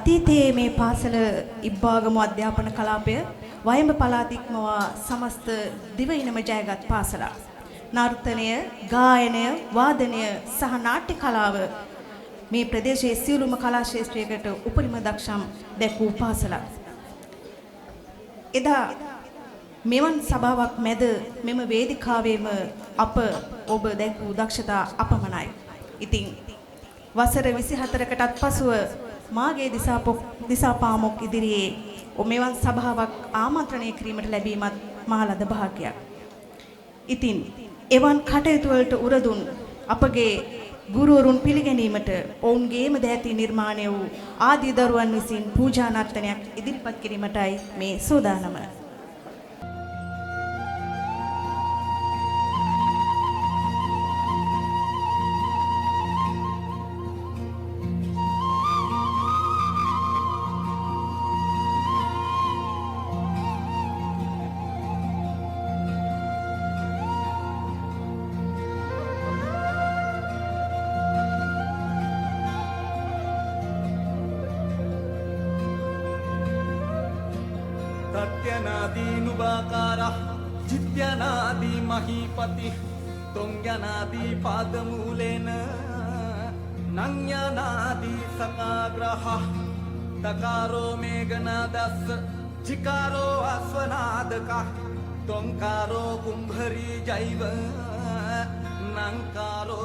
අතීතයේ මේ පාසල ඉබ්බාගම අධ්‍යාපන කලාපය වයඹ පළාත ඉක්මවා සමස්ත දිවයිනම ජයගත් පාසලක්. නර්තනය, ගායනය, වාදනය සහ නාට්‍ය කලාව මේ ප්‍රදේශයේ සියලුම කලා ක්ෂේත්‍රයකට උපරිම දක්ෂම් දැක්වූ පාසලක්. එදා මෙවන් සභාවක් මැද මෙම වේදිකාවේම අප ඔබ දැක්වූ දක්ෂතා අපමණයි. ඉතින් වසර 24කටත් පසුව මාගේ දිසාපාමොක් ඉදිරියේ මෙවන් සභාවක් ආමන්ත්‍රණය කිරීමට ලැබීමත් මා ලද භාග්‍යයක්. ඉතින් එවන් කටයුතු වලට උරදුන් අපගේ ගුරුවරුන් පිළිගැනීමට ඔවුන්ගේම දෑති නිර්මාණය වූ ආදී දරුවන් විසින් පූජා නර්තනයක් ඉදිරිපත් කිරීමටයි මේ සූදානම. सत्यनादि नुबाकारः जित्यनादि महीपति तोंग्यनादि पादमूलेन नंग्यनादि सकाग्रहः तकारो मेघनादस् जिकारो अश्वनादकः तोंकारो कुंभरी जैव नंकारो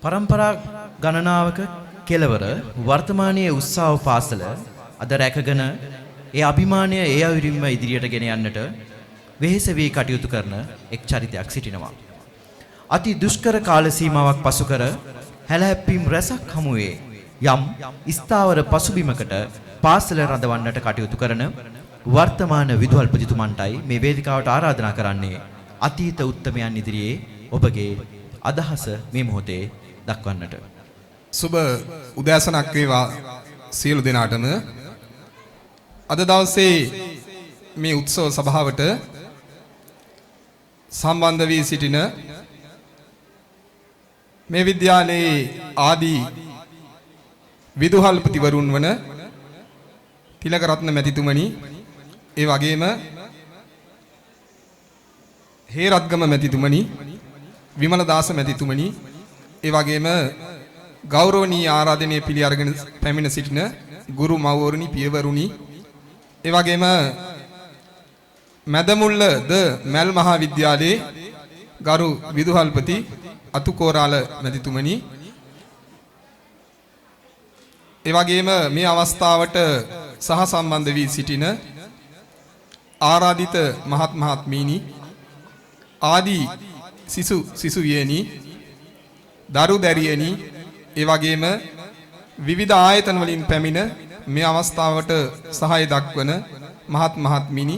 පරම්පරා ගණනාවක කෙලවර වර්තමානයේ උත්සාහ පාසල අද රැකගෙන ඒ අභිමානය ඒ අයුරින්ම ඉදිරියට ගෙන යන්නට වෙහෙස වී කටයුතු කරන එක් චරිතයක් සිටිනවා. අති දුෂ්කර කාල සීමාවක් පසු කර හැලහැප්පීම් රැසක් හමුවේ යම් ස්ථාවර පසුබිමකට පාසල රඳවන්නට කටයුතු කරන වර්තමාන විදුහල්පතිතුමන්ටයි මේ වේදිකාවට ආරාධනා කරන්නේ අතීත උත්තමයන් ඉදිරියේ ඔබගේ අදහස මේ මොහොතේ දක්වන්නට. සුබ උදෑසනක් වේවා සියලු දෙනාටම. අද දවසේ මේ උත්සව සභාවට සම්බන්ධ වී සිටින මේ විද්‍යාලයේ ආදී විදුහල්පතිවරුන් වන තිලකරත්න මැතිතුමනි, ඒ වගේම හේරත්ගම මැතිතුමනි, විමලදාස මැතිතුමනි, ඒ වගේම ගෞරවනීය ආරාධනය පිළි අරගෙන පැමිණ සිටින ගුරු මව්වරුනි, පියවරුනි, ඒ වගේම මැදමුල්ල ද මැල් මහා විද්‍යාලයේ ගරු විදුහල්පති අතුකෝරාල මැතිතුමනි, ඒ වගේම මේ අවස්ථාවට සහ සම්බන්ධ වී සිටින ආරාධිත මහත් මහත්මීනි, ආදී සිසු වියනි, දරු දැරියනි, ඒ වගේම විවිධ ආයතන වලින් පැමිණ මේ අවස්ථාවට සහාය දක්වන මහත් මහත්මීනි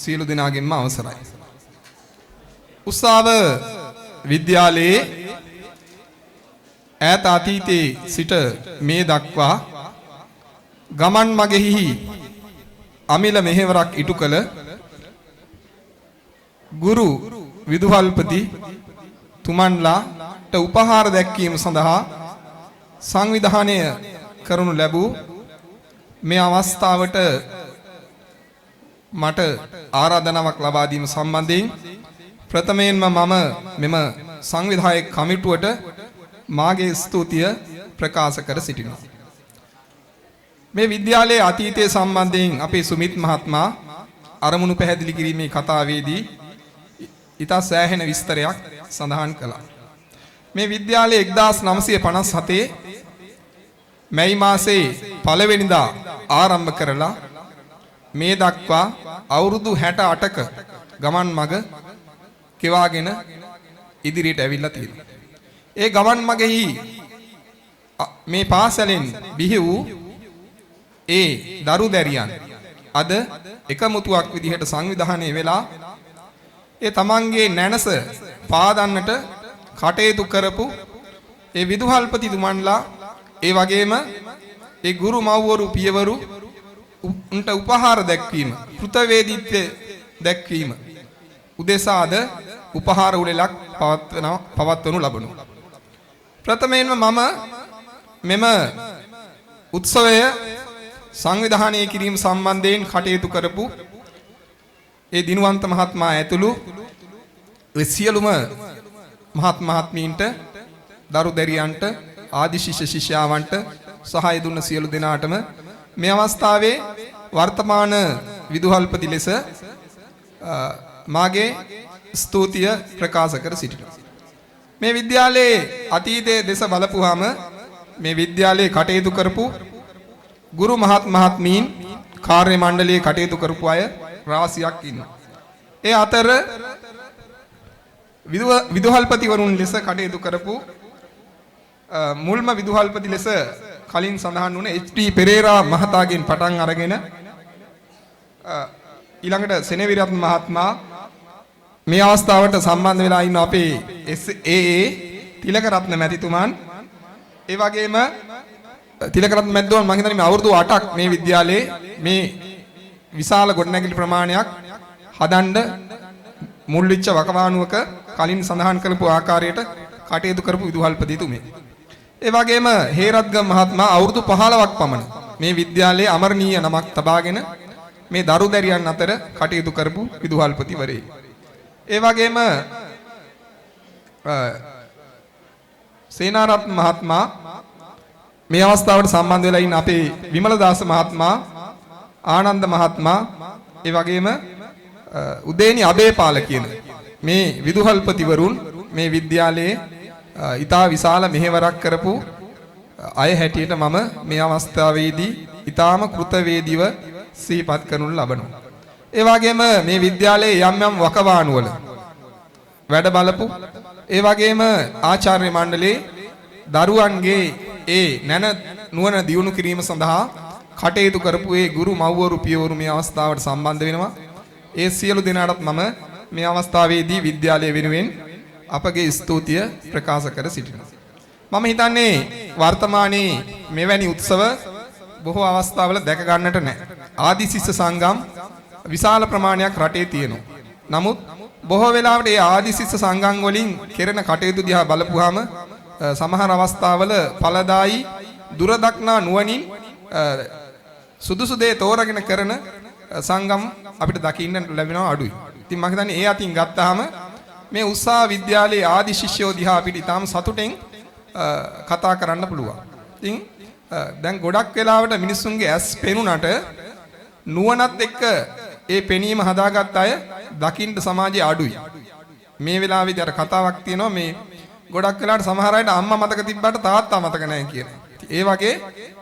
සියලු දෙනාගෙන්ම අවසරයි. උත්සව විද්‍යාලයේ ඈත අතීතයේ සිට මේ දක්වා ගමන් මගෙහි අමිල මෙහෙවරක් ඉටු කළ ගුරු විදුහල්පති තුමන්ලාට උපහාර දැක්වීම සඳහා සංවිධානය කරනු ලැබූ මේ අවස්ථාවට මට ආරාධනාවක් ලබා දීම සම්බන්ධයෙන් ප්‍රථමයෙන්ම මම මෙම සංවිධායක කමිටුවට මාගේ ස්තුතිය ප්‍රකාශ කර සිටිනවා. මේ විද්‍යාලයේ අතීතයේ සම්බන්ධයෙන් අපේ සුමිත් මහත්මයා අරමුණු පැහැදිලි කිරීමේ කතාවේදී ඉතා සෑහෙන විස්තරයක් සඳහන් කළා. මේ විද්‍යාලය 1957 මැයි මාසයේ පළවෙනිදා ආරම්භ කරලා මේ දක්වා අවුරුදු 68ක ගමන් මඟ කෙවාගෙන ඉදිරියට ඇවිල්ලා තියෙනවා. ඒ ගමන් මගෙහි මේ පාසලෙන් බිහි වූ ඒ දරු දැරියන් අද එකමුතුවක් විදිහට සංවිධානය වෙලා ඒ තමන්ගේ නැනස පාදන්නට කටයුතු කරපු ඒ විදුහල්පතිතුමන්ලා, ඒ වගේම ඒ ගුරු මව්වරු, පියවරු උන්ට උපහාර දැක්වීම, කෘතවේදීත්වය දැක්වීම උදෙසාද උපහාර උළෙලක් පවත්වනු ලබනු. ප්‍රථමයෙන්ම මම මෙම උත්සවය සංවිධානය කිරීම සම්බන්ධයෙන් කටයුතු කරපු ඒ දිනුවන්ත මහත්මයා ඇතුළු සියලුම මහත් මහත්මීන්ට, දරු දැරියන්ට, ආදි ශිෂ්‍ය ශිෂ්‍යාවන්ට සහාය දුන්න සියලු දෙනාටම මේ අවස්ථාවේ වර්තමාන විදුහල්පති ලෙස මාගේ ස්තුතිය ප්‍රකාශ කර සිටිනවා. මේ විද්‍යාලයේ අතීතයේ දෙස බලපුවාම මේ විද්‍යාලයේ කටයුතු කරපු ගුරු මහත් මහත්මීන්, කාර්ය මණ්ඩලයේ කටයුතු කරපු අය රාශියක් ඉන්නවා. ඒ අතර විදුහල්පතිවරුන් ලෙස කටයුතු කරපු මුල්ම විදුහල්පති ලෙස කලින් සඳහන් වුණ එච්.ටී. පෙරේරා මහතාගෙන් පටන් අරගෙන ඊළඟට සෙනවිරත්න මහත්මයා, මේ අවස්ථාවට සම්බන්ධ වෙලා ඉන්න අපේ එස්.ඒ.ඒ. තිලකරත්න මැතිතුමන්, ඒ වගේම තිලකරත්න මැතිතුමන් මම හිතන්නේ මේ අවුරුදු 8ක් මේ විද්‍යාලයේ මේ විශාල ගොඩනැගිලි ප්‍රමාණයක් හදන්න මුල් වෙච්ච වකවානුවක කලින් සඳහන් කරපු ආකාරයට කටයුතු කරපු විදුහල්පතිතුමේ. ඒ වගේම හේරත්ගම මහත්මයා අවුරුදු 15ක් පමණ මේ විද්‍යාලයේ අමරණීය නමක් තබාගෙන මේ දරු දැරියන් අතර කටයුතු කරපු විදුහල්පතිවරයෙක්. ඒ වගේම සේනාරත්න මහත්මයා, මේ අවස්ථාවට සම්බන්ධ වෙලා ඉන්න අපේ විමලදාස මහත්මයා, ආනන්ද මහත්මයා, ඒ වගේම උදේනි අබේපාල කියන මේ විදුහල්පතිවරුන් මේ විද්‍යාලයේ ඊටා විශාල මෙහෙවරක් කරපු අය හැටියට මම මේ අවස්ථාවේදී ඊටාම කෘතවේදීව සිහිපත් කරනු ලබනවා. ඒ වගේම මේ විද්‍යාලයේ යම් යම් වකවානුවල වැඩ බලපු ඒ වගේම ආචාර්ය මණ්ඩලයේ දරුවන්ගේ ඒ නැන නුවණ දියුණු කිරීම සඳහා කටයුතු කරපු ඒ ගුරු මව්වරු පියවරු මේ අවස්ථාවට සම්බන්ධ වෙනවා. ඒ සියලු දෙනාටත් මම මේ අවස්ථාවේදී විද්‍යාලය වෙනුවෙන් අපගේ ස්තුතිය ප්‍රකාශ කර සිටිනවා. මම හිතන්නේ වර්තමානයේ මෙවැනි උත්සව බොහෝ අවස්ථාවල දැක ගන්නට නැහැ. ආදි ශිෂ්‍ය සංගම් විශාල ප්‍රමාණයක් රටේ තියෙනවා. නමුත් බොහෝ වෙලාවට මේ ආදි ශිෂ්‍ය සංගම් වලින් කෙරෙන කටයුතු දිහා බලපුවාම සමහර අවස්ථාවල ඵලදායි දුරදක්නා නුවණින් සුදුසු දේ තෝරාගෙන කරන සංගම් අපිට දකින්න ලැබෙනවා අඩුයි. ඉතින් මම හිතන්නේ ඒ අතින් ගත්තාම මේ උත්සාහ විද්‍යාලයේ ආදි ශිෂ්‍යෝ දිහා අපිට ඊටාම සතුටෙන් කතා කරන්න පුළුවන්. ඉතින් දැන් ගොඩක් වෙලාවට මිනිස්සුන්ගේ ඇස් පෙනුනට නුවණත් එක්ක ඒ පෙනීම හදාගත්ත අය දකින්න සමාජයේ අඩුයි. මේ වෙලාවේදී අර කතාවක් තියෙනවා මේ ගොඩක් වෙලාවට සමහර අයට අම්මා මතක තිබ්බට තාත්තා මතක නැහැ කියන. ඒ වගේ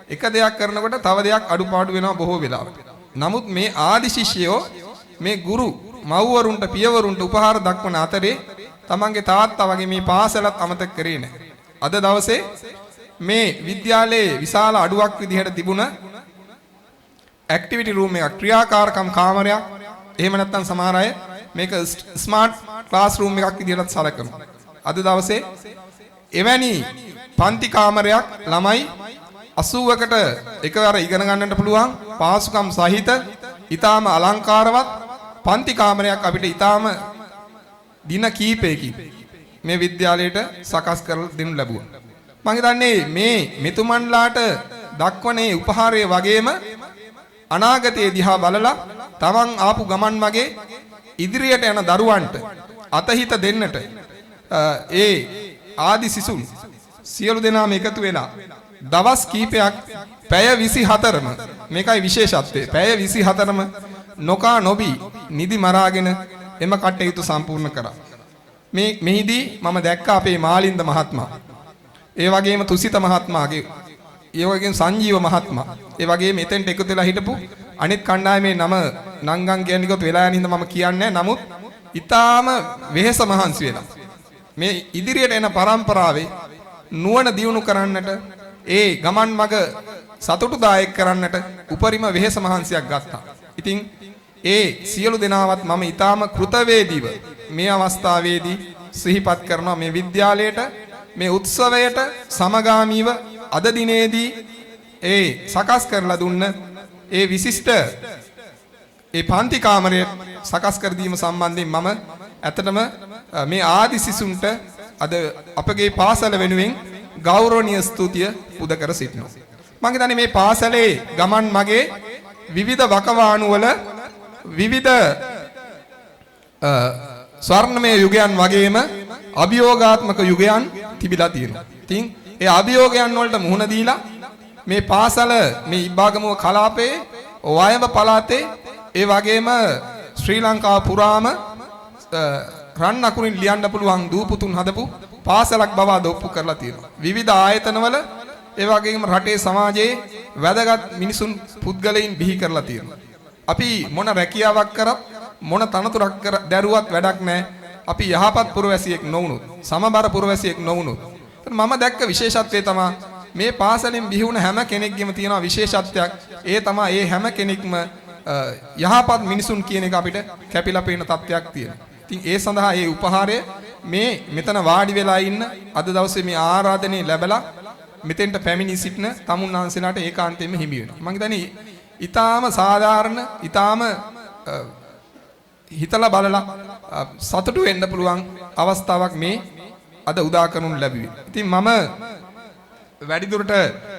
එක දෙයක් කරනකොට තව දෙයක් අඩුපාඩු වෙනවා බොහෝ වෙලාවට. නමුත් මේ ආදි ශිෂ්‍යයෝ මේ ගුරු මව්වරුන්ට පියවරුන්ට උපහාර දක්වන අතරේ තමන්ගේ තාත්තා වගේ මේ පාසලත් අමතක කරේ නැහැ. අද දවසේ මේ විද්‍යාලයේ විශාල අඩුවක් විදිහට තිබුණ ඇක්ටිවිටි රූම් එකක් ක්‍රියාකාරකම් කාමරයක් එහෙම නැත්නම් සමහර අය මේක ස්මාර්ට් ක්ලාස් රූම් එකක් විදිහට සැලකනවා. අද දවසේ එවැනි පන්ති කාමරයක් ළමයි 80කට එකවර ඉගෙන ගන්නට පුළුවන් පාසුකම් සහිත ඊටාම අලංකාරවත් පන්ති කාමරයක් අපිට ඊටාම දින කීපයකින් මේ විද්‍යාලයට සකස් කරලා දෙනු ලැබුවා. මම හිතන්නේ මේ මෙතුමන්ලාට දක්වනේ උපහාරය වගේම අනාගතයේ දිහා බලලා තමන් ආපු ගමන් මගේ ඉදිරියට යන දරුවන්ට අතහිත දෙන්නට ඒ ආදි සිසුන් සියලු දෙනාම එකතු වෙලා දවස් කීපයක් පැය 24ම මේකයි විශේෂත්වය. පැය 24ම නොකා නොබී නිදි මරාගෙන එම කටයුතු සම්පූර්ණ කරා. මෙහිදී මම දැක්ක අපේ මාලින්ද මහත්මයා, ඒ වගේම තුසිත මහත්මයාගේ, ඒ වගේම සංජීව මහත්මයා, ඒ වගේම එතෙන්ට එකතු වෙලා හිටපු අනිත් කණ්ඩායමේ නම නංගන් කියන්නේ කොට වෙලා යන හින්දා මම කියන්නේ නැහැ. නමුත් ඊටාම වෙහෙස මහන්සි වෙලා මේ ඉදිරියට එන පරම්පරාවේ නුවණ දියුණු කරන්නට, ඒ ගමන් මඟ සතුටුදායක කරන්නට උපරිම වෙහෙස මහන්සියක් ගත්තා. ඉතින් ඒ සියලු දෙනාවත් මම ඊටාම කෘතවේදීව මේ අවස්ථාවේදී සිහිපත් කරනවා. මේ විද්‍යාලයට මේ උත්සවයට සමගාමීව අද දිනේදී ඒ සකස් කරලා දුන්න ඒ විශිෂ්ට ඒ පන්ති කාමරය සකස් කර දීම සම්බන්ධයෙන් මම ඇත්තටම මේ ආදි සිසුන්ට අද අපගේ පාසල වෙනුවෙන් ගෞරවනීය ස්තුතිය පුද කර සිටිනවා. මම හිතන්නේ මේ පාසලේ ගමන් මගේ විවිධ වකවානු වල විවිධ ස්වර්ණමය යුගයන් වගේම අභියෝගාත්මක යුගයන් තිබිලා තියෙනවා. ඉතින් ඒ අභියෝගයන් වලට මුහුණ දීලා මේ පාසල මේ ඉබ්බාගමුව කලාපයේ වයඹ පළාතේ ඒ වගේම ශ්‍රී ලංකාව පුරාම රන් අකුරින් ලියන්න පුළුවන් දූපුතුන් හදපු පාසලක් බව අද ඔප්පු කරලා තියෙනවා. විවිධ ආයතනවල ඒ වගේම රටේ සමාජයේ වැදගත් මිනිසුන් පුද්ගලයන් බිහි කරලා තියෙනවා. අපි මොන රැකියාවක් කරත් මොන තනතුරක් දැරුවත් වැඩක් නැහැ. අපි යහපත් පුරවැසියෙක් නොවුනොත්, සමබර පුරවැසියෙක් නොවුනොත්. මම දැක්ක විශේෂත්වය තමයි මේ පාසලෙන් බිහි වුණ හැම කෙනෙක්ගෙම තියෙන විශේෂත්වයක්. ඒ තමයි ඒ හැම කෙනෙක්ම යහපත් මිනිසුන් කියන එක අපිට කැපිලා පේන තත්ත්වයක් තියෙනවා. ඉතින් ඒ සඳහා ඒ උපහාරය මේ මෙතන වාඩි වෙලා ඉන්න අද දවසේ මේ ආරාධනය ලැබලා මෙතෙන්ට පැමිණි සිටින තමුන්වහන්සේලාට ඒකාන්තයෙන්ම හිමි වෙනවා. මම හිතන්නේ ඊටාම සාධාරණ, ඊටාම හිතලා බලලා සතුටු වෙන්න පුළුවන් අවස්ථාවක් මේ අද උදා කරනු ලැබුවේ. ඉතින් මම වැඩිදුරට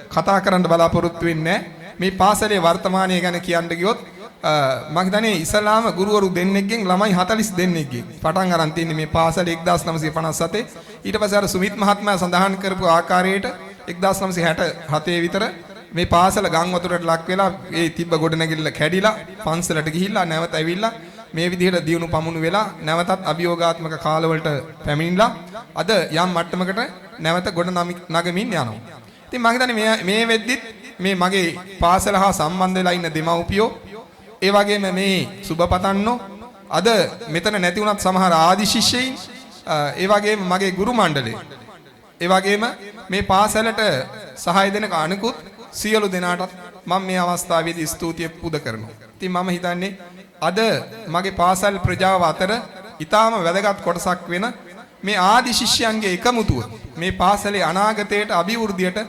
කතා කරන්න බලාපොරොත්තු වෙන්නේ මේ පාසලේ වර්තමානය ගැන කියන්න ගියොත් මම හිතන්නේ ඉස්ලාම ගුරුවරු දෙන්නෙක්ගෙන් ළමයි 40 දෙනෙක්ගෙන් පටන් අරන් තියෙන්නේ මේ පාසල 1957. ඊට පස්සේ අර සුමිත් මහත්මයා සඳහන් කරපු ආකාරයට 1967 විතර මේ පාසල ගම් වතුරට ලක් වෙලා ඒ තිබ්බ ගොඩනැගිල්ල කැඩිලා පන්සලට ගිහිල්ලා නැවත ඇවිල්ලා මේ විදිහට දියුණු පමුණු වෙලා නැවතත් අභියෝගාත්මක කාලවලට පැමිණිලා අද යම් මට්ටමකට නැවත ගොඩ නගමින් යනවා. ඉතින් මම හිතන්නේ මේ වෙද්දිත් මේ මගේ පාසල හා සම්බන්ධ වෙලා ඉන්න දෙමව්පියෝ ඒ වගේම මේ සුබපතන්නෝ අද මෙතන නැති වුණත් සමහර ආදි ශිෂ්‍යයින් ඒ වගේම මගේ ගුරු මණ්ඩලය ඒ වගේම මේ පාසලට සහාය දෙන අනිකුත් සියලු දෙනාටත් මම මේ අවස්ථාවේදී ස්තුතිය පුද කරනවා. ඉතින් මම හිතන්නේ අද මගේ පාසල් ප්‍රජාව අතර ඊටාම වැදගත් කොටසක් වෙන මේ ආදි ශිෂ්‍යයන්ගේ එකමුතුව මේ පාසලේ අනාගතයට අභිවෘද්ධියට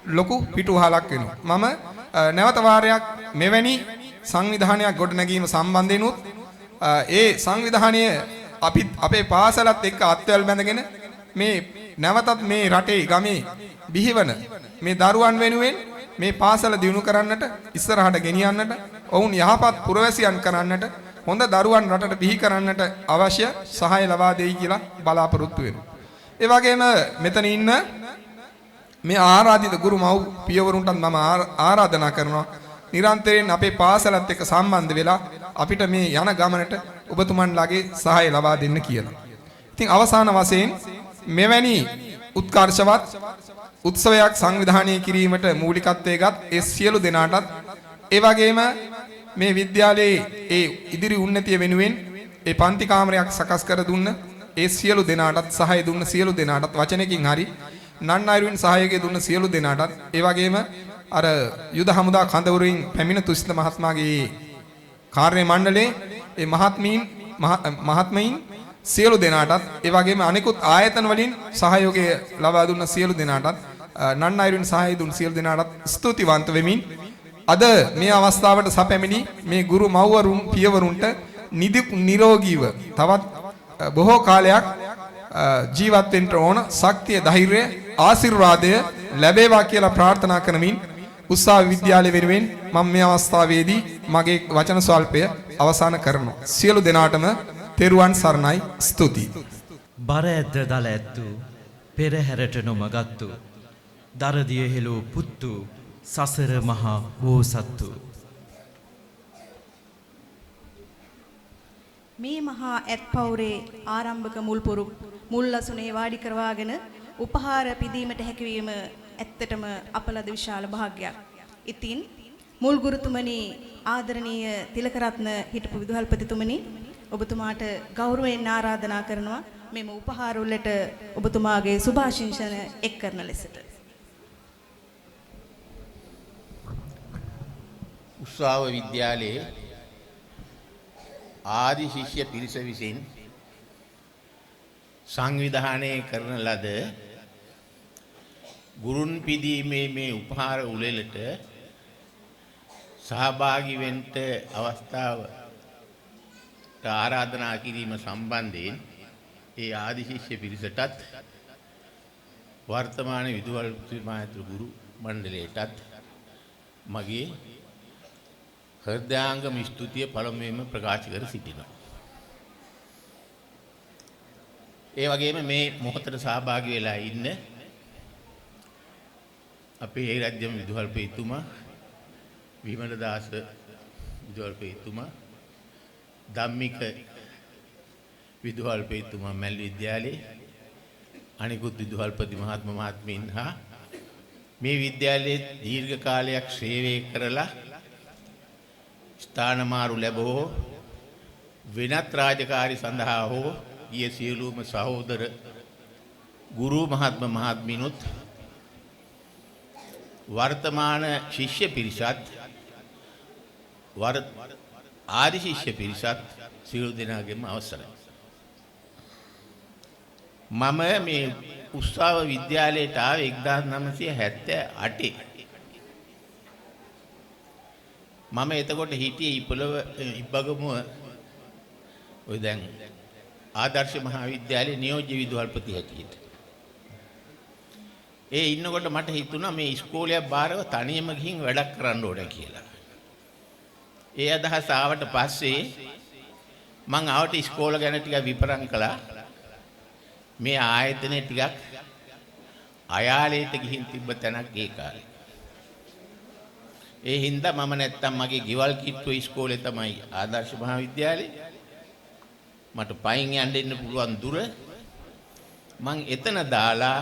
ලොකු පිටුවහලක් වෙනවා. මම නැවත වාරයක් මෙවැනි සංවිධානයක් ගොඩනැගීම සම්බන්ධයෙන්ුත් ඒ සංවිධානය අපේ පාසලත් එක්ක අත්වැල් බැඳගෙන මේ නැවතත් මේ රටේ ගමේ බිහිවන මේ දරුවන් වෙනුවෙන් මේ පාසල දියුණු කරන්නට ඉස්සරහට ගෙනියන්නට ඔවුන් යහපත් පුරවැසියන් කරන්නට හොඳ දරුවන් රටට බිහි කරන්නට අවශ්‍ය සහාය ලබා දෙයි කියලා බලාපොරොත්තු වෙනවා. ඒ වගේම මෙතන ඉන්න මේ ආරාධිත ගුරු මව් පියවරුන්ටත් මම ආරාධනා කරනවා නිරන්තරයෙන් අපේ පාසලත් එක්ක සම්බන්ධ වෙලා අපිට මේ යන ගමනට ඔබතුමන්ලාගේ සහාය ලබා දෙන්න කියලා. ඉතින් අවසාන වශයෙන් මෙවැනි උත්කර්ෂවත් උත්සවයක් සංවිධානය කිරීමට මූලිකත්වයේගත් ඒ සියලු දෙනාටත් ඒ වගේම මේ විද්‍යාලයේ ඒ ඉදිරි උන්නතිය වෙනුවෙන් ඒ පන්ති කාමරයක් සකස් කර දුන්න ඒ සියලු දෙනාටත් සහාය දුන්න සියලු දෙනාටත් වචනකින් හරි නන්නයිරුවෙන් සහායකය දුන්න සියලු දෙනාටත් ඒ වගේම අර යුද හමුදා කඳවුරින් පැමිණ තුසිත මහත්මයාගේ කාර්ය මණ්ඩලයේ ඒ මහත්මයින් සියලු දෙනාටත් ඒ වගේම අනිකුත් ආයතන වලින් සහයෝගය ලබා දුන්න සියලු දෙනාටත් නන්නයිරුවෙන් සහාය දුන්න සියලු දෙනාටත් ස්තුතිවන්ත වෙමින් අද මේ අවස්ථාවට සැපැමිණි මේ ගුරු මව්වරුන් පියවරුන්ට නිරෝගීව තවත් බොහෝ කාලයක් ජීවත් වෙන්න ඕන ශක්තිය ධෛර්යය ආශිර්වාදය ලැබේවා කියලා ප්‍රාර්ථනා කරමින් උත්සාහ විද්‍යාලය වෙනුවෙන් මම මේ අවස්ථාවේදී මගේ වචන ස්වල්පය අවසන් කරනවා. සියලු දෙනාටම තෙරුවන් සරණයි ස්තුතියි. බර ඇද්ද දල ඇත්තු පෙරහැරට නොමගත්තු දරදිය හෙළූ පුත්තු සසර මහා බෝසත්තු. මේ මහා ඇත් පවුරේ ආරම්භක මුල්ලසුනේ වාඩි කරවාගෙන උපහාර පිදීමට හැකියවීම ඇත්තටම අපලද විශාල භාග්යක්. ඉතින් මුල් ගුරුතුමනි ආදරණීය තිලකරත්න හිටපු විදුහල්පතිතුමනි ඔබතුමාට ගෞරවයෙන් ආරාධනා කරනවා මෙම උපහාර වලට ඔබතුමාගේ සුභාශිංසන එක් කරන ලෙසට. උත්සාහ විද්‍යාලයේ ආදි ශිෂ්‍ය පිරිස විසින් සංවිධානය කරන ලද ගුරුන් පිදීමේ මේ උපහාර උළෙලට සහභාගී වෙන්න අවස්ථාවට ආරාධනා කිරීම සම්බන්ධයෙන් ඒ ආදි ශිෂ්‍ය පිරිසටත් වර්තමාන විදුහල්පති ගුරු මණ්ඩලයටත් මගේ හෘදයාංගම ස්තුතිය පළමුවෙන්ම ප්‍රකාශ කර සිටිනවා. ඒ වගේම මේ මොහොතට සහභාගී වෙලා ඉන්න අපේ ඒ රාජ්‍යම විදුහල්පතිතුමා විමලදාස විදුහල්පතිතුමා ධම්මික විදුහල්පතිතුමා මැල් විද්‍යාලයේ අනිකුත් විදුහල්පති මහත්මීන් හා මේ විද්‍යාලයේ දීර්ඝ කාලයක් සේවය කරලා ස්ථානමාරු ලැබෝ වෙනත් රාජකාරී සඳහා හෝ ගිය සියලුම සහෝදර ගුරු මහත්මීනුත් වර්තමාන ශිෂ්‍ය පිරිසත් ආදි ශිෂ්‍ය පිරිසත් සියලු දෙනාගේම අවසරයි. මම මේ උත්සාහ විද්‍යාලයට ආවේ 1978. මම එතකොට හිටියේ ඉබ්බගමුව ඔය දැන් ආදර්ශ මහාවිද්‍යාලයේ නියෝජ්‍ය විදුහල්පති හැටියට. ඒ ඉන්නකොට මට හිතුණා මේ ඉස්කෝලේ බාරව තනියම ගිහින් වැඩක් කරන්න ඕනේ කියලා. ඒ අදහස ආවට පස්සේ මං ආවට ඉස්කෝල ගැන ටිකක් විපරම් කළා. මේ ආයතනේ ටිකක් අයාලේට ගිහින් තිබ්බ තැනක් ඒ කාලේ. ඒ හින්දා මම නැත්තම් මගේ ගෙවල් කිට්ටුව ඉස්කෝලේ තමයි ආදර්ශ මහාවිද්‍යාලේ. මට පයින් යන්න ඉන්න පුළුවන් දුර මං එතන දාලා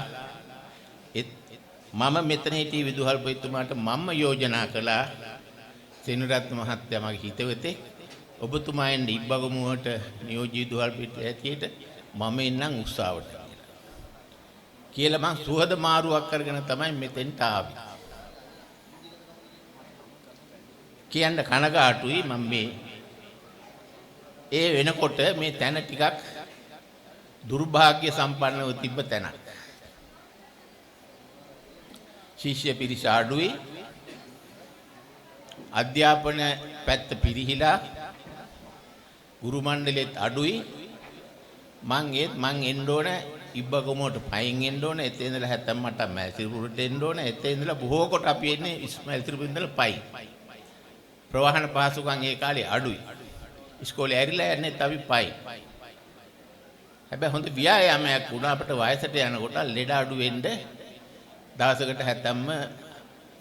මම මෙතන හිටිය විදුහල්පතිතුමාට මම යෝජනා කළා සෙනරත්න මහත්තයා මගේ හිතවතේ ඔබතුමායන් ඉබ්බගමුවට නියෝජ්‍ය විදුහල්පති ඇටියට මම එන්නම් උත්සාහවට කියලා මං සුහද මාරුවක් කරගෙන තමයි මෙතෙන්ට ආවේ. කියන්න කනගාටුයි මම මේ ඒ වෙනකොට මේ තැන ටිකක් දුර්භාග්‍ය සම්පන්නව තිබ්බ තැනක්. ශිෂ්‍ය පිරිස අඩුයි. අධ්‍යාපන පැත්ත පිරිහිලා ගුරු මණ්ඩලෙත් අඩුයි. මං එන්න ඕන ඉබ්බගමුවට පයින් එන්න ඕන. එතේ ඉඳලා හැතැම් මට මැසිරිපුරට එන්න ඕන. එතේ ඉඳලා බොහෝ කොට අපි එන්නේ මැසිරිපුර ඉඳලා පයින්. ප්‍රවාහන පහසුකම් ඒ කාලේ අඩුයි. ඉස්කෝලේ ඇරිලා යන්නේ අපි පයින්. හැබැයි හොඳ ව්‍යායාමයක් වුණා අපිට වයසට යනකොට ලෙඩ අඩු වෙන්න දවසකට හැතැම්ම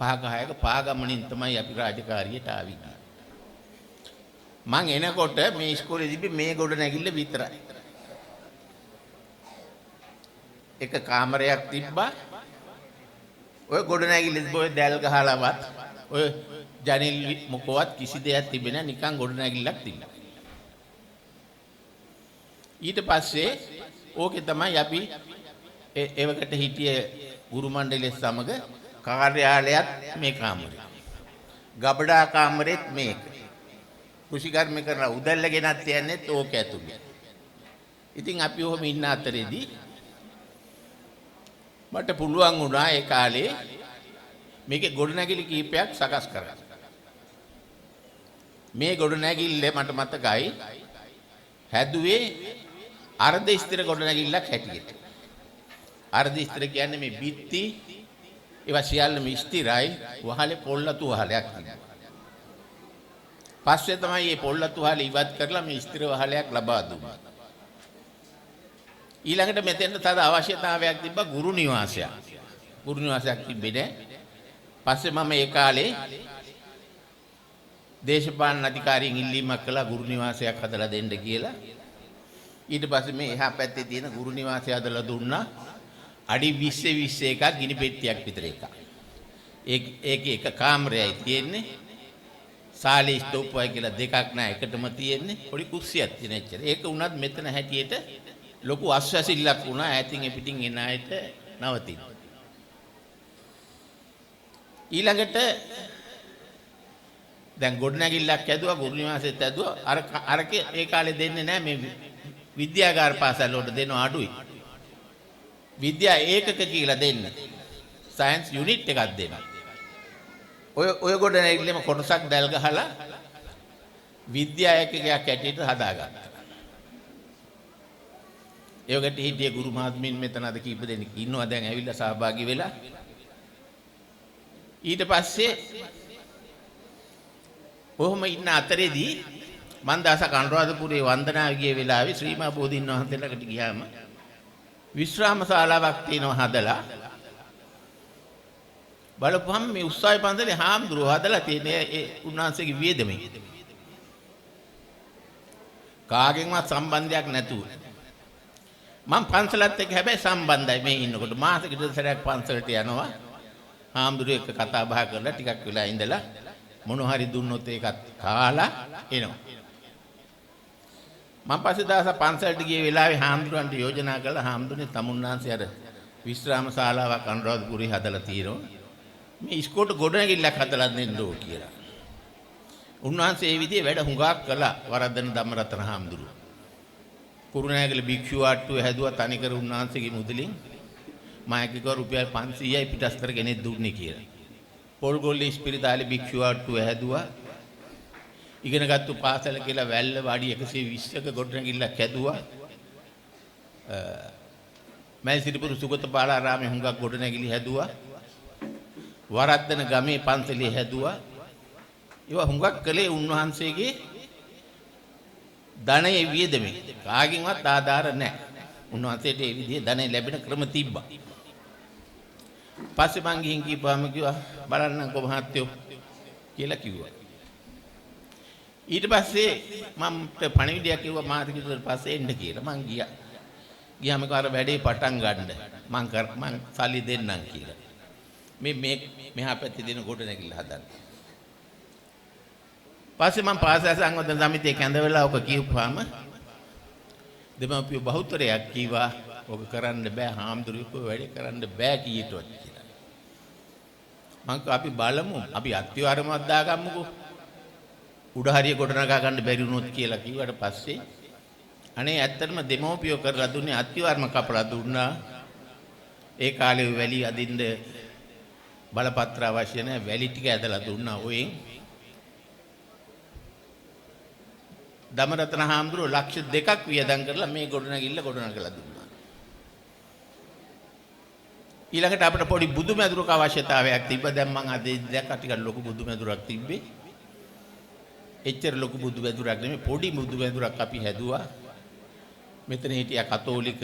5ක 6ක පාගමනින් තමයි අපි රාජකාරියට ආවේ. මං එනකොට මේ ඉස්කෝලේ තිබි මේ ගොඩ නැගිල්ල විතරයි. එක කාමරයක් තිබ්බා. ඔය ගොඩ නැගිල්ල ඔය දැල් ගහලාවත් ඔය ජනෙල් මොකවත් කිසි දෙයක් තිබෙන්නේ නිකන් ගොඩ නැගිල්ලක් තිබ්බා. ඊට පස්සේ ඕකේ තමයි අපි එවකට හිටියේ ගුරු මණ්ඩලයේ සමග කාර්යාලයත් මේ කාමරේ. ගබඩා කාමරෙත් මේක. කෘෂිකර්ම කරලා උදැල්ල ගෙනත් යන්නේත් ඕක ඇතුළේ. ඉතින් අපි ඔහොම ඉන්න අතරේදී මට පුළුවන් වුණා ඒ කාලේ මේකේ ගොඩනැගිලි කීපයක් සකස් කරගන්න. මේ ගොඩනැගිල්ල මට මතකයි හැදුවේ අර්ධ ස්ථිර ගොඩනැගිල්ලක් හැටියට. අර්ධ ස්ථිර කියන්නේ මේ බිත්ති ඒවා සියල්ලම ස්ථිරයි වහලේ පොල්ලතු වහලයක් තිබුණා. පස්සේ තමයි මේ පොල්ලතු වහල ඉවත් කරලා මේ ස්ථිර වහලයක් ලබා දුන්නා. ඊළඟට මෙතෙන්ට තද අවශ්‍යතාවයක් තිබ්බා ගුරු නිවාසයක්. ගුරු නිවාසයක් තිබෙන්නේ. පස්සේ මම ඒ කාලේ දේශපාලන අධිකාරියෙන් ඉල්ලීමක් කළා ගුරු නිවාසයක් හදලා දෙන්න කියලා. ඊට පස්සේ මේ එහා පැත්තේ තියෙන ගුරු නිවාසය හදලා දුන්නා. අඩි 20 එකක් ගිනි පෙට්ටියක් විතර එකක්. ඒකේ එක කාමරයයි තියෙන්නේ. සාලේ ස්තූපය කියලා දෙකක් නෑ එකටම තියෙන්නේ. පොඩි කුස්සියක් තියෙන එච්චර. ඒක උනත් මෙතන හැටියට ලොකු අස්වැසිල්ලක් වුණා ඈතින් පිටින් එන අයට නවතින. ඊළඟට දැන් ගොඩනැගිල්ලක් ඇදුවා ගුරු නිවාසෙත් ඇදුවා අරකේ ඒ කාලේ දෙන්නේ නැහැ මේ විද්‍යාගාර පාසල් වලට දෙන අඩුයි. විද්‍යා ඒකක කියලා දෙන්න. සයන්ස් යුනිට් එකක් දෙන්න. ඔය ගොඩනැගිල්ලෙම කොටසක් දැල් ගහලා විද්‍යා ඒකකයක් ඇටියට හදාගත්තා. ඒකට හිටිය ගුරු මහත්මීන් මෙතන අද කීප දෙනෙක් ඉන්නවා දැන් ඇවිල්ලා සහභාගී වෙලා. ඊට පස්සේ කොහොම ඉන්න අතරේදී මන් දවසක් අනුරාධපුරේ වන්දනාව ගිය වෙලාවේ ශ්‍රීමා බෝධීන් වහන්සේලාකට ගියාම විශ්‍රාම ශාලාවක් තියෙනවා හදලා බලපුවම මේ උස්සාවි පන්සලේ හාමුදුරුවෝ හදලා තියෙන ඒ උන්වහන්සේගේ වියදමෙන් කාගෙන්වත් සම්බන්ධයක් නැතුව මම පන්සලත් එක්ක හැබැයි සම්බන්ධයි මේ ඉන්නකොට මාසෙකට සැරයක් පන්සලට යනවා හාමුදුරුවෝ එක්ක කතා බහ කරලා ටිකක් වෙලා ඉඳලා මොන හරි දුන්නොත් ඒකත් කාලා එනවා. මම පස්සේ දවසක් පන්සලට ගිය වෙලාවේ හාමුදුරන්ට යෝජනා කළා හාමුදුරනේ තමුන්නාන්සේ අර විශ්‍රාම ශාලාවක් අනුරාධපුරේ හදලා තියෙනවා. මේ ඉස්කෝට ගොඩනැගිල්ලක් හදලා දෙන්න ඕ කියලා. උන්වහන්සේ ඒ විදිහේ වැඩ හුඟක් කළා වරද්දන ධම්මරතන හාමුදුරුවෝ. කුරුණෑගල භික්ෂු ආට්ටුව හැදුවා තනිකර උන්වහන්සේගේ මුදලින්. මම කිව්වා රුපියල් 500යි පිටස්තර ගෙනෙත් දුන්නේ කියලා. පොල්ගොල්ලේ ස්පිරිතාලේ භික්ෂු ආට්ටුව හැදුවා. ඉගෙනගත්තු පාසල කියලා වැල්ල වාඩි 120ක ගොඩනැගිල්ලක් හැදුවා. මැල්සිරිපුර සුගතපාලාරාමේ හුඟක් ගොඩනැගිලි හැදුවා. වරද්දන ගමේ පන්සලේ හැදුවා. ඒවා හුඟක් කළේ උන්වහන්සේගේ ධනයේ වියදමේ. කාගෙන්වත් ආධාර නැහැ. උන්වහන්සේට ඒ විදිහේ ධනෙ ලැබෙන ක්‍රම තිබ්බා. පස්සේ මං ගිහින් කිව්වාම කිව්වා බලන්නකෝ මහත්තයෝ කියලා කිව්වා. ඊට පස්සේ මමට පණිවිඩයක් කිව්වා මාත් ඊට පස්සේ එන්න කියලා. මං ගියා. ගියාම කාර වැඩේ පටන් ගන්න. මං සල්ලි දෙන්නම් කියලා. මේ මෙහා පැත්තේ දෙන කොට නැගිලා හදන්න. පස්සේ මම පාසල් සංවර්ධන සමිතියේ කැඳවලා ඔක කියුවාම දෙමාපියෝ බහුතරයක් කීවා ඔක කරන්න බෑ හාමුදුරුවෝ වැඩේ කරන්න බෑ කීයටවත් කියලා. මං අපි බලමු අපි අත්විවරමක් දාගමුකෝ. උඩ හරිය ගොඩනගා ගන්න බැරි වුණොත් කියලා කිව්වට පස්සේ අනේ ඇත්තටම දෙමාපියෝ කරලා දුන්නේ අත්විවරම කපලා දුන්නා. ඒ කාලේ වැලි අදින්න බලපත්‍ර අවශ්‍ය නැහැ වැලි ටික ඇදලා දුන්නා ඔයෙන්. දමරතන හාමුදුරුවෝ ලක්ෂ 2ක් වියදම් කරලා මේ ගොඩනැගිල්ල ගොඩනගලා දුන්නා. ඊළඟට අපිට පොඩි බුදුමැදුරක අවශ්‍යතාවයක් තිබ්බා. දැන් මම අද දැක්ක ටිකක් ලොකු බුදුමැදුරක් තිබ්බේ. එච්චර ලොකු බුදුමැදුරක් නෙමෙයි පොඩි බුදුමැදුරක් අපි හැදුවා. මෙතන හිටියා කතෝලික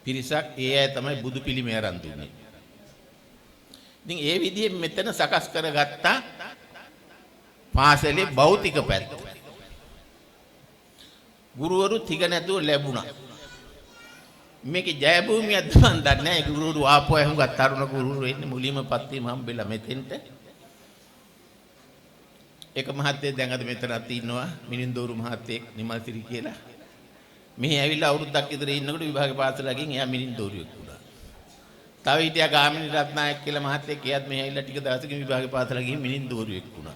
පිරිසක්. ඒ අය තමයි බුදු පිළිමය අරන් දුන්නේ. ඉතින් ඒ විදිහේ මෙතන සකස් කරගත්තා පාසලේ භෞතික පැත්ත. ගුරුවරු ටික නැතුව ලැබුණා. මේකේ ජය භූමියක්ද මන් දන්නේ නැහැ. ගුරුවරු ආපුවා හුඟක් තරුණ ගුරුවරු එන්නේ මුලින්ම පත්වීම හම්බෙලා මෙතෙන්ට. එක මහත්තයෙක් දැන් අද මෙතනත් ඉන්නවා මිනින්දෝරු මහත්තයෙක් නිමල්සිරි කියලා. මෙහි ඇවිල්ලා අවුරුද්දක් විතර ඉන්නකොට විභාග පාසලකින් එයා මිනින්දෝරුවෙක් වුණා. තව හිටියා ගාමිණී රත්නායක කියලා මහත්තයෙක්. එයාත් මෙහි ඇවිල්ලා ටික දවසකින් විභාග පාසලකින් මිනින්දෝරුවෙක් වුණා.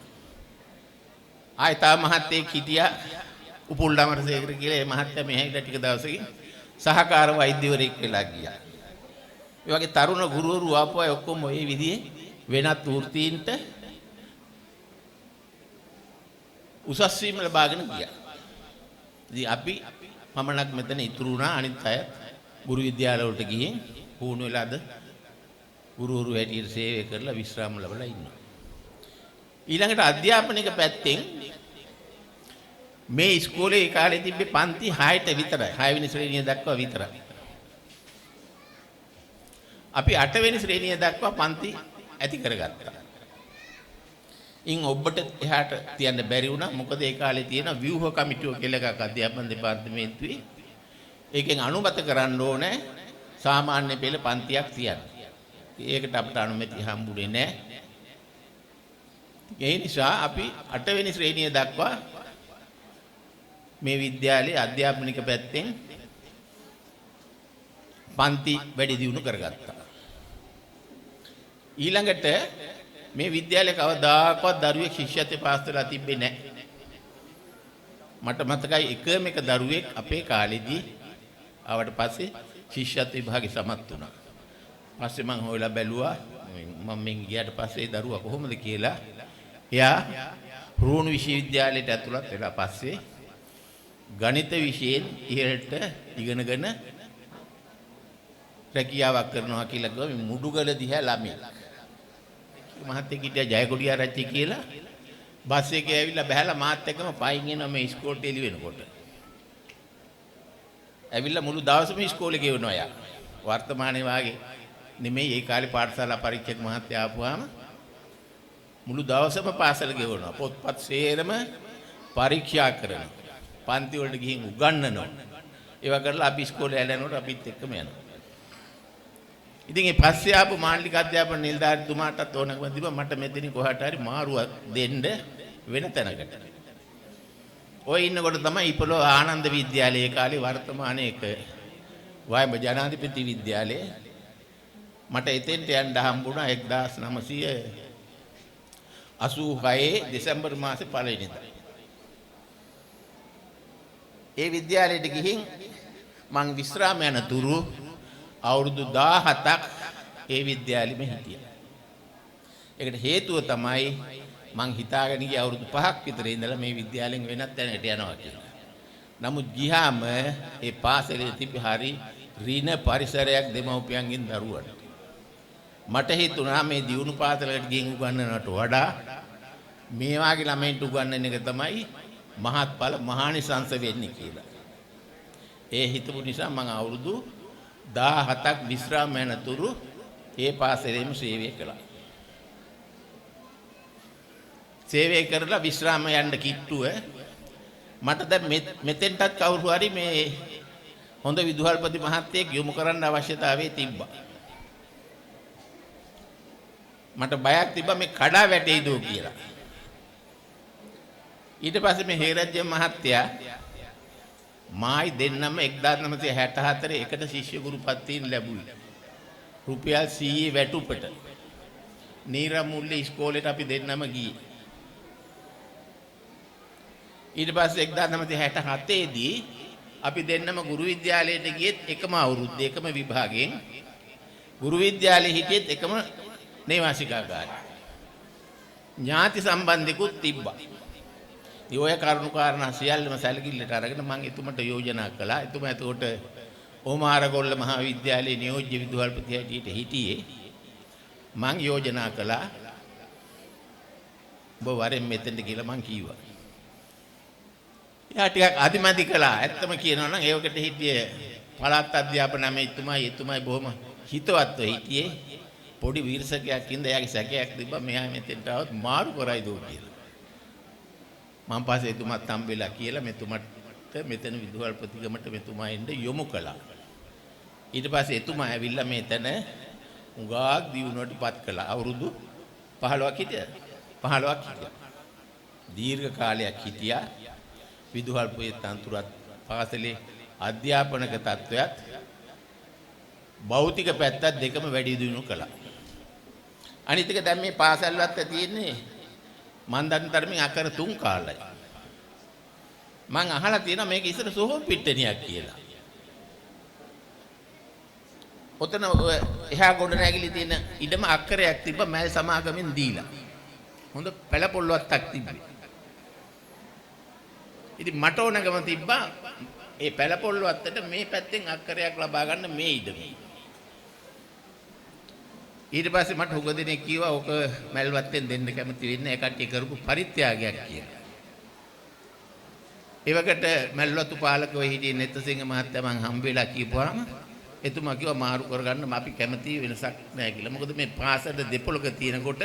ආයි තා මහත්තයෙක් හිටියා උපුල් ඩමරසේකර කියලා. ඒ මහත්තයා මෙහි ඇවිල්ලා ටික දවසකින් සහකාර වෛද්‍යවරයෙක් වෙලා ගියා. ඒ වගේ තරුණ ගුරුවරු ආපුවා ඔක්කොම ওই විදිහේ වෙනත් වෘත්තීන්ට උසස් වීම ලබාගෙන ගියා. ඉතින් අපි පමණක් මෙතන ඉතුරු වුණා. අනිත් අය ගුරු විද්‍යාල වලට ගිහින් පුහුණු වෙලාද ගුරුවරු හැටියට සේවය කරලා විශ්‍රාම ලැබලා ඉන්නවා. ඊළඟට අධ්‍යාපනික පැත්තෙන් මේ ඉස්කෝලේ ඒ කාලේ තිබ්බේ පන්ති 6ට විතරයි. 6 වෙනි ශ්‍රේණිය දක්වා විතරයි. අපි 8 වෙනි ශ්‍රේණිය දක්වා පන්ති ඇති කරගත්තා. ඉන් ඔබට එහාට තියන්න බැරි වුණා. මොකද ඒ කාලේ තියෙන ව්‍යුහ කමිටුව කියලා එකක් අධ්‍යාපන දෙපාර්තමේන්තුවේ. ඒකෙන් අනුමත කරන්න ඕනේ සාමාන්‍ය පෙළ පන්තියක් තියන්න. ඒකට අපිට අනුමැතිය හම්බුනේ නැහැ. ඒ නිසා අපි 8 වෙනි ශ්‍රේණිය දක්වා මේ විද්‍යාලයේ අධ්‍යාපනික පැත්තෙන් පන්ති වැඩි දියුණු කරගත්තා. ඊළඟට මේ විද්‍යාලේ කවදාකවත් දරුවෙක් ශිෂ්‍යත්වයේ පාස් වෙලා තිබ්බේ නැහැ. මට මතකයි එකම එක දරුවෙක් අපේ කාලේදී ආවට පස්සේ ශිෂ්‍යත්ව විභාගේ සමත් වුණා. පස්සේ මම හොයලා බැලුවා මම මෙන් ගියාට පස්සේ දරුවා කොහොමද කියලා. එයා රෝණ විශ්වවිද්‍යාලයට ඇතුළත් වෙලා පස්සේ ගණිත විෂයෙන් ඉහළට ඉගෙනගෙන රැකියාවක් කරනවා කියලා ගියා. මේ මුඩුගල දිහා ළමයි. මහත්තයෙක් හිටියා ජයකොඩි ආරච්චි කියලා. බස් එකේ ඇවිල්ලා බහැලා මාත් එක්කම පයින් එනවා මේ ඉස්කෝලේට එළි වෙනකොට. ඇවිල්ලා මුළු දවසම ඉස්කෝලේ ගෙවනවා යා. වර්තමානයේ වාගේ නෙමෙයි ඒ කාලේ පාඨශාලා පරීක්ෂක මහත්තයා ආපුවාම මුළු දවසම පාසල ගෙවනවා. පොත්පත් සේරම පරීක්ෂා කරනවා. පන්ති වලට ගිහින් උගන්වනවා. ඒවා කරලා අපි ඉස්කෝලේ ඇලෙනකොට අපිත් එක්කම යනවා. ඉතින් ඒ පස්සේ ආපු මානසික අධ්‍යාපන නිලධාරිතුමාටත් ඕනකම තිබ්බා මට මෙතනින් කොහාට හරි මාරුවක් දෙන්න වෙන තැනකට. ඔය ඉන්නකොට තමයි ඉපොළොව ආනන්ද විද්‍යාලයේ කාලේ වර්තමානයේ එක වයඹ ජනාධිපති විද්‍යාලයේ මට එතෙන්ට යන්න හම්බුණා 1986 දෙසැම්බර් මාසේ 1 වෙනිදා. ඒ විද්‍යාලයට ගිහින් මං විශ්‍රාම යන තුරු අවුරුදු 17ක් ඒ විද්‍යාලෙම හිටියා. ඒකට හේතුව තමයි මං හිතාගෙන ගිය අවුරුදු 5ක් විතර ඉඳලා මේ විද්‍යාලෙන් වෙනත් තැනකට යනවා කියලා. නමුත් ගියාම ඒ පාසලේ තිබ්බ හරි ඍණ පරිසරයක් දෙමව්පියන්ගෙන් දරුවට. මට හිතුණා මේ දියුණු පාසලකට ගිහින් උගන්වනවට වඩා මේ වාගේ ළමයින්ට උගන්වන එක තමයි මහත්ඵල මහානිසංස වෙන්නේ කියලා. ඒ හිතපු නිසා මම අවුරුදු 17ක් විශ්‍රාම යනතුරු ඒ පාසලේම සේවය කළා. සේවය කරලා විශ්‍රාම යන්න කිට්ටුව මට දැන් මෙතෙන්ටත් කවුරු හරි මේ හොඳ විදුහල්පති මහත්තයෙක් යොමු කරන්න අවශ්‍යතාවය තිබ්බා. මට බයක් තිබ්බා මේ කඩා වැටෙයිද කියලා. ඊට පස්සේ මේ හේරජ්‍ය මහත්තයා මායි දෙන්නම 1964 එකට ශිෂ්‍ය ගුරුපත්වීන් ලැබුවේ. රුපියල් 100 වැටුපට. නීරමුල්ලේ ඉස්කෝලේට අපි දෙන්නම ගියේ. ඊට පස්සේ 1967 දී අපි දෙන්නම ගුරු විද්‍යාලයට ගියෙත් එකම අවුරුද්දේ එකම විභාගයෙන් ගුරු විද්‍යාලයේ හිටියෙත් එකම නේවාසිකාගාරේ. ඥාති සම්බන්ධිකුත් තිබ්බා. ඒ ඔය කරුණු කාරණා සියල්ලම සැලකිල්ලට අරගෙන මම එතුමට යෝජනා කළා. එතුමා එතකොට ඕමාරගොල්ල මහා විද්‍යාලයේ නියෝජ්‍ය විදුහල්පති හැටියට හිටියේ. මම යෝජනා කළා ඔබ වරෙන් මෙතෙන්ට කියලා මං කිව්වා. එයා ටිකක් අදිමදි කළා. ඇත්තම කියනවා නම් ඒවකට හිටියේ පළාත් අධ්‍යාපන එතුමයි බොහොම හිතවත්ව හිටියේ. පොඩි වීරසකයක් ඉඳ එයාගේ සැකයක් තිබ්බා මෙයා මෙතෙන්ට આવත් මාරු කරයිද කියලා. මම පස්සේ එතුමාත් හම්බෙලා කියලා මෙතුමට මෙතන විදුහල්පතිකමට මෙතුමා එන්න යොමු කළා. ඊට පස්සේ එතුමා ඇවිල්ලා මෙතන උගාක් දියුණුවටපත් කළා. අවුරුදු 15ක් හිටියා. 15ක් හිටියා. දීර්ඝ කාලයක් හිටියා. විදුහල්පතියේ තනතුරත් පාසලේ අධ්‍යාපනක තත්වයක් භෞතික පැත්තත් දෙකම වැඩි දියුණු කළා. අනිත් එක දැන් මේ පාසල්වත් තියෙන්නේ මන් දන්න තරමින් අකර 3 කාලයි. මං අහලා තියෙනවා මේක ඉස්සර සෝහොන් පිට්ටනියක් කියලා. ඔතන එහා ගොඩ නැගිලි තියෙන ඉඩම අක්කරයක් තිබ්බ මෑල් සමාගමෙන් දීලා. හොඳ පළපොල්ලවත්තක් තිබ්බේ. ඉතින් මට ඕනකම තිබ්බා ඒ පළපොල්ලවත්තට මේ පැත්තෙන් අක්කරයක් ලබා ගන්න මේ ඉඩම. ඊට පස්සේ මට හුඟ දෙනෙක් කිව්වා ඔක මැල්වත්තෙන් දෙන්න කැමති වෙන්නේ ඒ කට්ටිය කරපු පරිත්‍යාගයක් කියලා. ඒවකට මැල්වත්තු පාලකව හිටියේ නෙත්තසිංහ මහත්තයා මං හම්බ වෙලා කියපුවාම එතුමා කිව්වා මාරු කරගන්න අපි කැමති වෙනසක් නැහැ කියලා. මොකද මේ පාසල දෙපොළක තියෙනකොට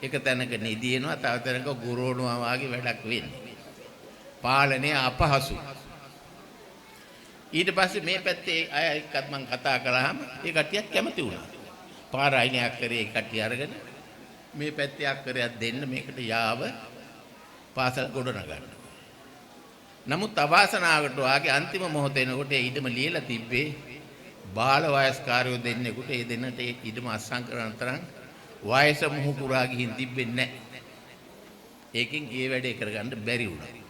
එක තැනක නිදි එනවා තව තැනක ගුරුවනවා වගේ වැඩක් වෙන්නේ. පාලනය අපහසු. ඊට පස්සේ මේ පැත්තේ අය එක්කත් මං කතා කළාම ඒ කට්ටියක් කැමති වුණා. පාර අයිනයක් කරේ කට්ටිය අරගෙන මේ පැත්තේ අක්කරයක් දෙන්න මේකට යාව පාසල් ගොඩනගන්න. නමුත් අවාසනාවකට වාගේ අන්තිම මොහොතේ එනකොට ඒ ඉඩම ලියලා තිබ්බේ බාල වයස්කාරයෝ දෙන්නෙකුට ඒ දෙන්නට ඒ ඉඩම අත්සන් කරන තරම් වයස මුහු පුරා ගිහින් තිබෙන්නේ නැහැ. ඒකෙන් ඒ වැඩේ කරගන්න බැරි වුණා.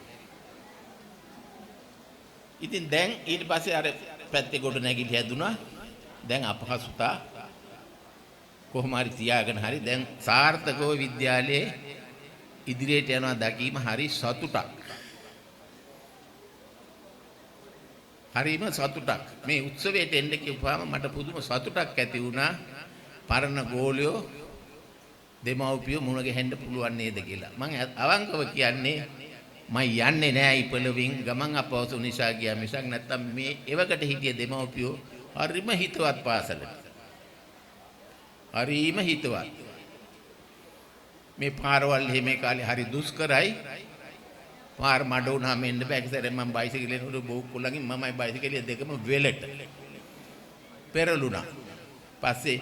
ඉතින් දැන් ඊට පස්සේ අර පැත්තේ ගොඩ නැගිලි හැදුනා. දැන් අපහසුතා කොහොම හරි තියාගෙන හරි දැන් සාර්ථකව විද්‍යාලයේ ඉදිරියට යනවා දැකීම හරි සතුටක්. හරිම සතුටක්. මේ උත්සවයට එන්න කියපුවාම මට පුදුම සතුටක් ඇති වුණා. පරණ ගෝලියෝ දෙමව්පියෝ මුණ ගැහෙන්න පුළුවන් නේද කියලා. මම අවංකව කියන්නේ මම යන්නේ නෑ ඉපළවින් ගමන් අපවසු නිසා ගියා මිසක් නැත්තම් මේ එවකට හිටිය දෙමව්පියෝ හරිම හිතවත් පාසලට. හරිම හිතවත්. මේ පාරවල් මේ කාලේ හරි දුෂ්කරයි. පාර මඩ වුණාම එන්න බෑ. ඒකසරෙන් මම බයිසිකලෙන් උඩ බෝක්කුලකින් මමයි බයිසිකලිය දෙකම වෙලට පෙරළුණා. පස්සේ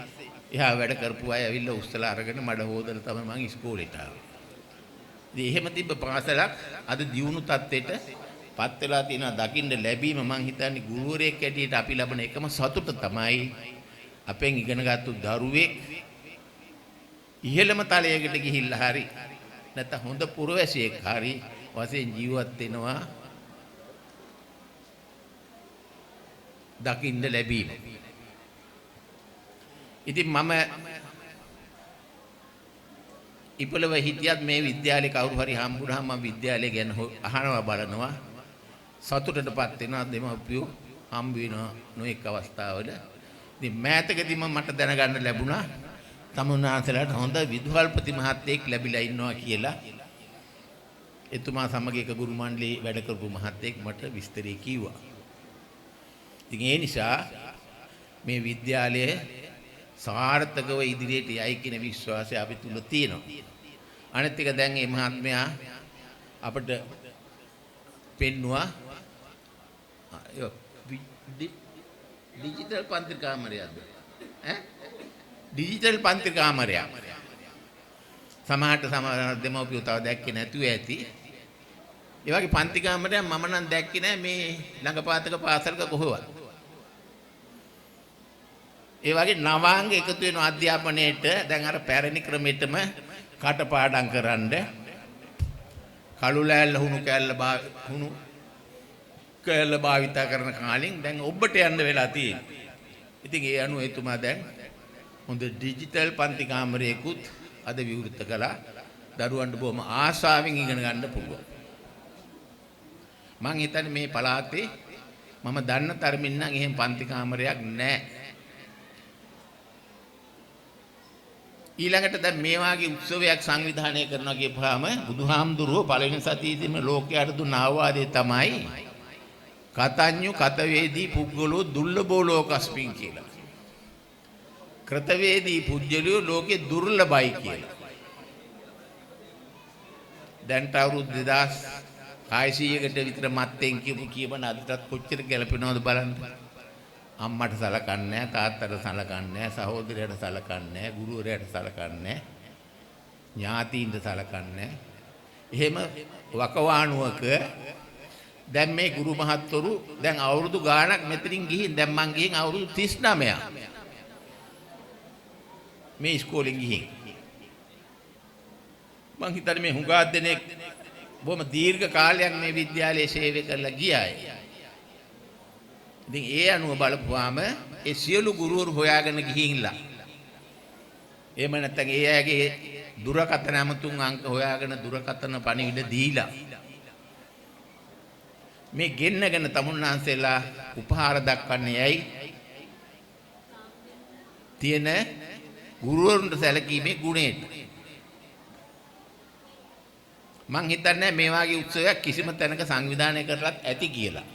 එහා වැඩ කරපු අය ඇවිල්ලා උස්සලා අරගෙන මඩ හොදලා තමයි මම ඉස්කෝලේට ආවේ. ඉතින් එහෙම තිබ්බ පාසලක් අද දියුණු තත්ත්වයට පත් වෙලා තියෙනවා දකින්න ලැබීම මම හිතන්නේ ගුරුවරයෙක් ඇටියට අපි ලබන එකම සතුට තමයි අපෙන් ඉගෙනගත්තු දරුවෙක් ඉහළම තලයකට ගිහිල්ලා හරි නැත්නම් හොඳ පුරවැසියෙක් හරි වශයෙන් ජීවත් වෙනවා දකින්න ලැබීම. ඉතින් මම ඉපළව හිටියත් මේ විද්‍යාලේ කවුරු හරි හම්බුනහම මම විද්‍යාලය ගැන අහනවා බලනවා සතුටටපත් වෙනවා දෙමව්පියෝ හම්බ වෙනවා නොඑක අවස්ථාවල. ඉතින් මෑතකදීම මට දැනගන්න ලැබුණා තමුන්නාන්සලාට හොඳ විදුහල්පති මහත්තයෙක් ලැබිලා ඉන්නවා කියලා. එතුමා සමග එක ගුරු මණ්ඩලයේ වැඩ කරපු මහත්තයෙක් මට විස්තරේ කිව්වා. ඉතින් ඒ නිසා මේ විද්‍යාලය සාර්ථකව ඉදිරියට යයි කියන විශ්වාසය අපි තුල තියෙනවා. අනිත් එක දැන් මේ මහත්මයා අපිට පෙන්නවා ඩිජිටල් පන්ති කාමරයක්ද ඈ ඩිජිටල් පන්ති කාමරයක් සමහරට සමහර දෙමව්පියෝ තව දැක්කේ නැතුව ඇති ඒ වගේ පන්ති කාමරයක් මම නම් දැක්කේ නැහැ මේ ළඟපාතක පාසලක කොහෙවත් ඒ වගේ නවාංග එකතු වෙන අධ්‍යාපනයේට දැන් අර පැරණි ක්‍රමෙටම කටපාඩම් කරන්න කළු ලෑල්ල හුණු කෑල්ල භාවිත කරන කාලෙන් දැන් ඔබට යන්න වෙලා තියෙනවා. ඉතින් ඒ අනුව එතුමා දැන් හොඳ ඩිජිටල් පන්ති කාමරයකුත් අද විවෘත කළා. දරුවන්ට බොහොම ආසාවෙන් ඉගෙන ගන්න පුළුවන්. මං හිතන්නේ මේ පළාතේ මම දන්න තරමින් නම් එහෙම පන්ති කාමරයක් නැහැ. ඊළඟට දැන් මේ වාගේ උත්සවයක් සංවිධානය කරනවා කියපුවාම බුදුහාමුදුරුවෝ පළවෙනි සතියේදීම ලෝකයට දුන්න ආවාදය තමයි කතඤ්ඤු කතවේදී පුද්ගලෝ දුර්ලභෝ ලෝකස්මින් කියලා. කෘතවේදී පුජ්‍යලියෝ ලෝකේ දුර්ලභයි කියලා. දැන්ට අවුරුදු 2600කට විතර මත්තෙන් කියපු කියවන අදටත් කොච්චර ගැලපෙනවද බලන්න. අම්මට සලකන්නේ නැහැ, තාත්තට සලකන්නේ නැහැ, සහෝදරයට සලකන්නේ නැහැ, ගුරුවරයාට සලකන්නේ නැහැ, ඥාතීන්ට සලකන්නේ නැහැ. එහෙම වකවානුවක දැන් මේ ගුරු මහත්වරු දැන් අවුරුදු ගාණක් මෙතනින් ගිහින් දැන් මං ගිහින් අවුරුදු 39ක් මේ ඉස්කෝලෙන් ගිහින් මං හිතන්නේ මේ හුඟා දෙනෙක් බොහොම දීර්ඝ කාලයක් මේ විද්‍යාලයේ සේවය කරලා ගියායි. ඉතින් ඒ අනුව බලපුවාම ඒ සියලු ගුරුවරු හොයාගෙන ගිහින්ලා එහෙම නැත්නම් ඒ අයගේ දුරකථන අමතුන් අංක හොයාගෙන දුරකථන පණිවිඩ දීලා මේ ගෙන්නගෙන තමුන්නාන්සේලා උපහාර දක්වන්නේ ඇයි? තියෙන ගුරුවරුන්ට සැලකීමේ ගුණයට. මං හිතන්නේ මේ වගේ උත්සවයක් කිසිම තැනක සංවිධානය කරලත් ඇති කියලා.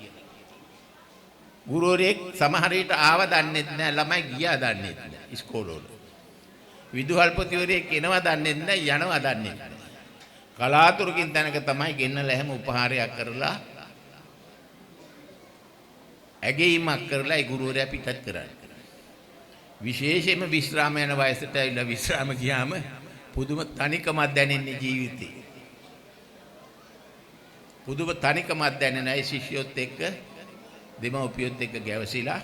ගුරුවරයෙක් සමහර විට ආව දන්නේ නැහැ, ළමයි ගියා දන්නේ නැහැ ඉස්කෝලවල. විදුහල්පතිවරයෙක් එනවා දන්නේ නැහැ, යනවා දන්නේ නැහැ. කලාතුරකින් තැනක තමයි ගෙන්නලා එහෙම උපහාරයක් කරලා ඇගීමක් කරලා ඒ ගුරුවරයා පිටත් කරන්නේ. විශේෂයෙන්ම විශ්‍රාම යන වයසට ඇවිල්ලා විශ්‍රාම ගියාම පුදුම තනිකමක් දැනෙන්නේ ජීවිතේ. පුදුම තනිකමක් දැනෙන අය ශිෂ්‍යයොත් එක්ක දෙමව්පියොත් එක්ක ගැවසිලා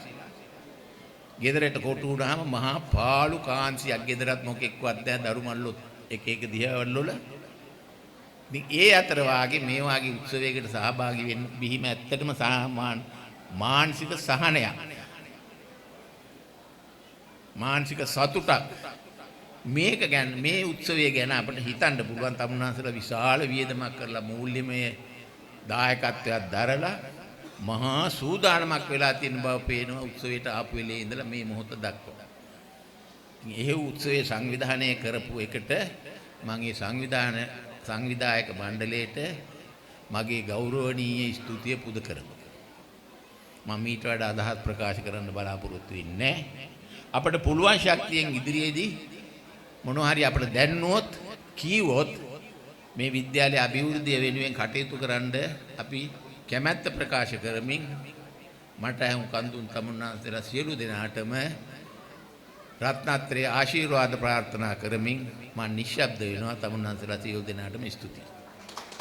ගෙදරට කොටු වුණාම මහා පාළු කාන්සියක් ගෙදරත් මොකෙක්වත් නැහැ දරු මල්ලොත් එක එක දිහාවල් වල. ඉතින් ඒ අතර වාගේ මේ වාගේ උත්සවයකට සහභාගී වෙන්න බිහිම ඇත්තටම මානසික සහනයක් මානසික සතුටක් මේක ගැන මේ උත්සවය ගැන අපිට හිතන්න පුළුවන්. තමුන්නාන්සලා විශාල වියදමක් කරලා මූල්‍යමය දායකත්වයක් දරලා මහා සූදානමක් වෙලා තියෙන බව පේනවා උත්සවයට ආපු වෙලේ ඉඳලා මේ මොහොත දක්වා. ඉතින් එහෙ උත්සවයේ සංවිධානය කරපු එකට මම ඒ සංවිධායක මණ්ඩලයට මගේ ගෞරවනීය ස්තුතිය පුද කරනවා. මම ඊට වඩා අදහස් ප්‍රකාශ කරන්න බලාපොරොත්තු වෙන්නේ නැහැ. අපිට පුළුවන් ශක්තියෙන් ඉදිරියේදී මොනවා හරි අපිට දැන්නොත් කීවොත් මේ විද්‍යාලයේ අභිවෘද්ධිය වෙනුවෙන් කටයුතු කරන්න අපි කැමැත්ත ප්‍රකාශ කරමින් මට අහුම් කන්දුන් තමුන්නාන්සේලා සියලු දෙනාටම රත්නත්‍රයේ ආශිර්වාද ප්‍රාර්ථනා කරමින් මම නිශ්ශබ්ද වෙනවා. තමුන්නාන්සේලා සියලු දෙනාටම ස්තුතියි.